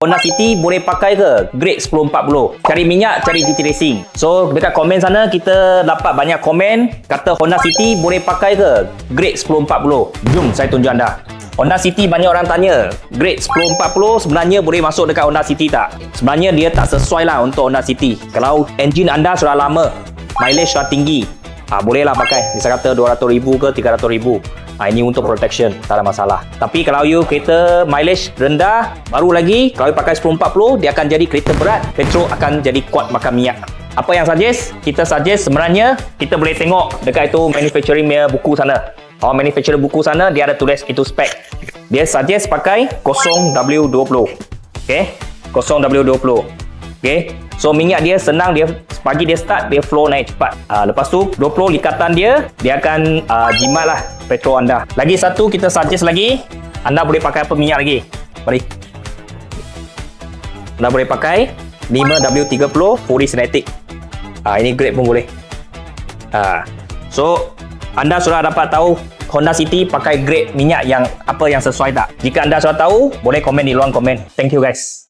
Honda City boleh pakai ke grade 1040? Cari minyak, cari GT Racing. So dekat komen sana kita dapat banyak komen kata Honda City boleh pakai ke grade 1040. Jom saya tunjuk anda. Honda City banyak orang tanya, grade 1040 sebenarnya boleh masuk dekat Honda City tak? Sebenarnya dia tak sesuai lah untuk Honda City. Kalau enjin anda sudah lama, mileage sudah tinggi, bolehlah pakai. Bisa kata 200,000 ke 300,000. Ini untuk protection, tak ada masalah. Tapi kalau you kereta mileage rendah, baru lagi, kalau you pakai 1040, dia akan jadi kereta berat. Petrol akan jadi kuat makan minyak. Apa yang suggest? Kita suggest sebenarnya, kita boleh tengok dekat itu manufacturing punya buku sana. Manufacturer buku sana, dia ada tulis itu spek. Dia suggest pakai 0W20. Okay? 0W20. Okay? So minyak dia senang, dia pagi dia start, dia flow naik cepat. Lepas tu 20 likatan dia akan jimat lah petrol anda. Lagi satu kita suggest lagi, anda boleh pakai apa minyak lagi? Mari. Anda boleh pakai 5W30 fully synthetic. Ini grade pun boleh. So anda sudah dapat tahu Honda City pakai grade minyak yang apa yang sesuai tak? Jika anda sudah tahu, boleh komen di ruang komen. Thank you guys.